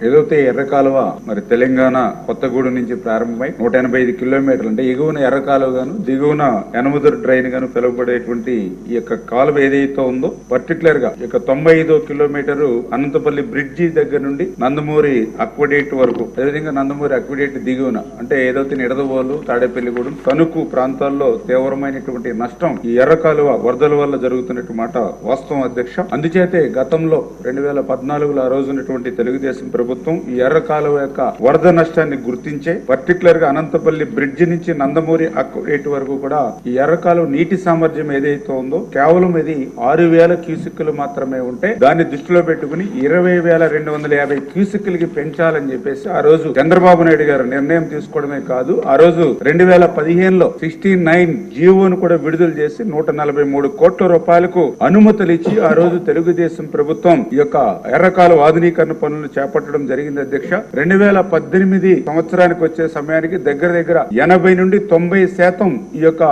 ఏదైతే ఎర్ర కాలువ మరి తెలంగాణ కొత్తగూడెం నుంచి ప్రారంభమై 185 కిలోమీటర్లు అంటే ఎగువన ఎర్ర కాలువ గాను దిగువన యనమదురు డ్రైన్ గాను పిలువబడేటువంటి ఈ యొక్క కాలువ ఏదైతే ఉందో పర్టికులర్ గా ఇక 95 కిలోమీటరు అనంతపల్లి బ్రిడ్జి దగ్గర నుండి నందమూరి అక్వడేట్ వరకు, అదేవిధంగా నందమూరి అక్వడేట్ దిగువన అంటే ఏదైతే నిడదవోలు తాడేపల్లిగూడెం తణుకు ప్రాంతాల్లో తీవ్రమైనటువంటి నష్టం ఈ ఎర్ర కాలువ వరదల వల్ల జరుగుతున్నట్టు మాట వాస్తవం అధ్యక్ష. అందుచేతే గతంలో 2014లో ఆ రోజు ఉన్నటువంటి తెలుగుదేశం ప్రభుత్వం ఈ ఎర్ర కాలువ యొక్క వరద నష్టాన్ని గుర్తించే పర్టికులర్ గా అనంతపల్లి బ్రిడ్జి నుంచి నందమూరి అక్వడేట్ వరకు కూడా ఈ ఎర్ర కాలువ నీటి సామర్థ్యం ఏదైతే ఉందో కేవలం ఇది 6,000 క్యూసిక్లు మాత్రమే ఉంటే దాన్ని దృష్టిలో పెట్టుకుని 20,250 క్యూసిక్లకి పెంచాలని చెప్పేసి ఆ రోజు చంద్రబాబు నాయుడు గారు నిర్ణయం తీసుకోవడమే కాదు, ఆ రోజు 2015లో 69 జీవోను కూడా విడుదల చేసి 143 కోట్ల రూపాయలకు అనుమతులు ఇచ్చి ఆ రోజు తెలుగుదేశం ప్రభుత్వం ఈ యొక్క ఎర్ర కాలువ ఆధునీకరణ పనులు చేపట్టడం జరిగింది అధ్యక్ష. 2018 సంవత్సరానికి వచ్చే సమయానికి దగ్గర 80 నుండి 90% ఈ యొక్క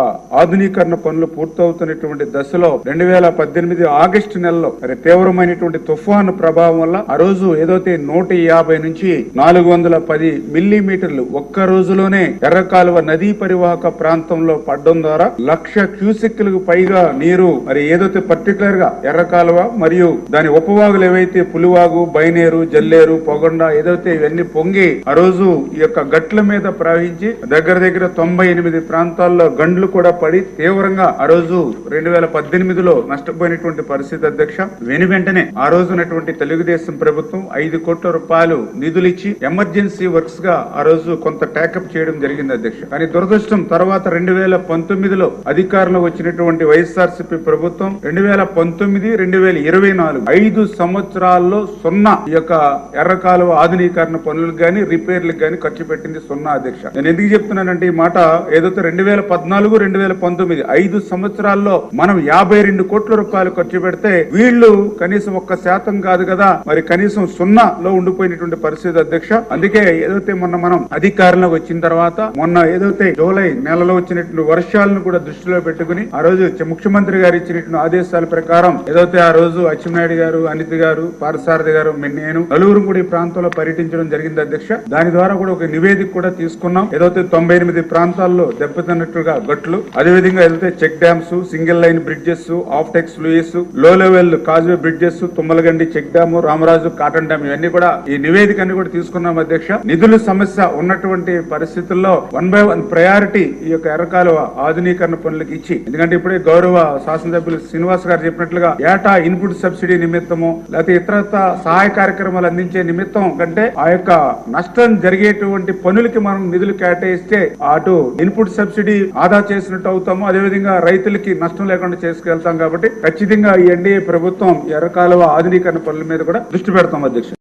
ఆధునీకరణ పనులు పూర్తవుతున్నటువంటి దశలో 2018 ఆగస్టు నెలలో తీవ్రమైనటువంటి తుఫాను ప్రభావం వల్ల ఆ రోజు ఏదైతే 150 నుంచి 410 మిల్లీమీటర్లు ఒక్క రోజులోనే ఎర్ర కాలువ నదీ పరివాహక ప్రాంతంలో పడడం ద్వారా 1,00,000 క్యూసెక్లకు పైగా నీరు ఏదైతే పర్టికులర్ గా ఎర్ర కాలువ మరియు దాని ఉపవాగులు ఏవైతే పులివాగు, బైనేరు, జల్లేరు, పొగొండ ఏదైతే ఇవన్నీ పొంగి ఆ రోజు ఈ యొక్క గట్ల మీద ప్రవహించి దగ్గర 98 ప్రాంతాల్లో గండ్లు కూడా పడి తీవ్రంగా ఆ రోజు 2018లో నష్టపోయినటువంటి పరిస్థితి అధ్యక్ష. వెంటనే ఆ రోజునటువంటి తెలుగుదేశం ప్రభుత్వం 5 కోట్ల రూపాయలు నిధులు ఇచ్చి ఎమర్జెన్సీ వర్క్స్ గా ఆ రోజు కొంత టేకప్ చేయడం జరిగింది అధ్యక్ష. కానీ దురదృష్టం తర్వాత 2019లో అధికారంలో వచ్చినటువంటి వైఎస్ఆర్సీపీ ప్రభుత్వం 2019, 2024 5 సంవత్సరాల్లో సున్నా ఈ యొక్క ఎర్ర కాలువ ఆధునీకరణ పనులకు గాని రిపేర్లకు గాని ఖర్చు పెట్టింది సున్నా అధ్యక్ష. నేను ఎందుకు చెప్తున్నానంటే ఈ మాట ఏదైతే 2014, 2019 5 సంవత్సరాల్లో మనం 52 కోట్ల రూపాయలు ఖర్చు పెడితే వీళ్ళు కనీసం 1% కాదు కదా, మరి కనీసం సున్నాలో ఉండిపోయినటువంటి పరిస్థితి అధ్యక్ష. అందుకే ఏదైతే మనం అధికారంలోకి వచ్చిన తర్వాత మొన్న ఏదైతే జూలై నెలలో వచ్చినటువంటి వర్షాలను కూడా దృష్టిలో పెట్టుకుని ఆ రోజు ముఖ్యమంత్రి గారు ఇచ్చినటువంటి ఆదేశాల ప్రకారం ఏదైతే ఆ రోజు అచ్చెన్నాయుడు గారు, అనిత గారు, పార్థసారథి గారు, నేను నలుగురు కూడా ఈ ప్రాంతంలో పర్యటించడం జరిగింది అధ్యక్ష. దాని ద్వారా కూడా ఒక నివేదిక కూడా తీసుకున్నాం. ఏదైతే 98 ప్రాంతాల్లో దెబ్బతిన్నట్టుగా గట్లు, అదేవిధంగా ఏదైతే check dams, single line bridges, offtakes sluice, low level causeway bridges, Tummalagandi check dam, Ramaraju Cotton dam ఇవన్నీ కూడా ఈ నివేదిక అన్ని కూడా తీసుకున్నాం అధ్యక్ష. నిధుల సమస్య ఉన్నటువంటి పరిస్థితుల్లో 1 by 1 ప్రయారిటీ ఈ యొక్క ఎర్ర కాలువ ఆధునీకరణ పనులకు ఇచ్చి, ఎందుకంటే ఇప్పుడే గౌరవ శాసనసభ్యులు శ్రీనివాస్ గారు చెప్పినట్లుగా ఏటా ఇన్పుట్ సబ్సిడీ నిమిత్తము లేకపోతే ఇతరత్ర సహాయ కార్యక్రమాలు అందించే నిమిత్తం కంటే ఆ యొక్క నష్టం జరిగేటువంటి పనులకి మనం నిధులు కేటాయిస్తే అటు ఇన్పుట్ సబ్సిడీ ఆదా చేసినట్టు అవుతాము, అదేవిధంగా రైతులకి నష్టం లేకుండా చేసుకెళ్తాం. కాబట్టి ఖచ్చితంగా ఈ ఎన్డీఏ ప్రభుత్వం ఎర్ర కాలువ ఆధునీకరణ పనుల మీద కూడా దృష్టి పెడతాం అధ్యక్ష.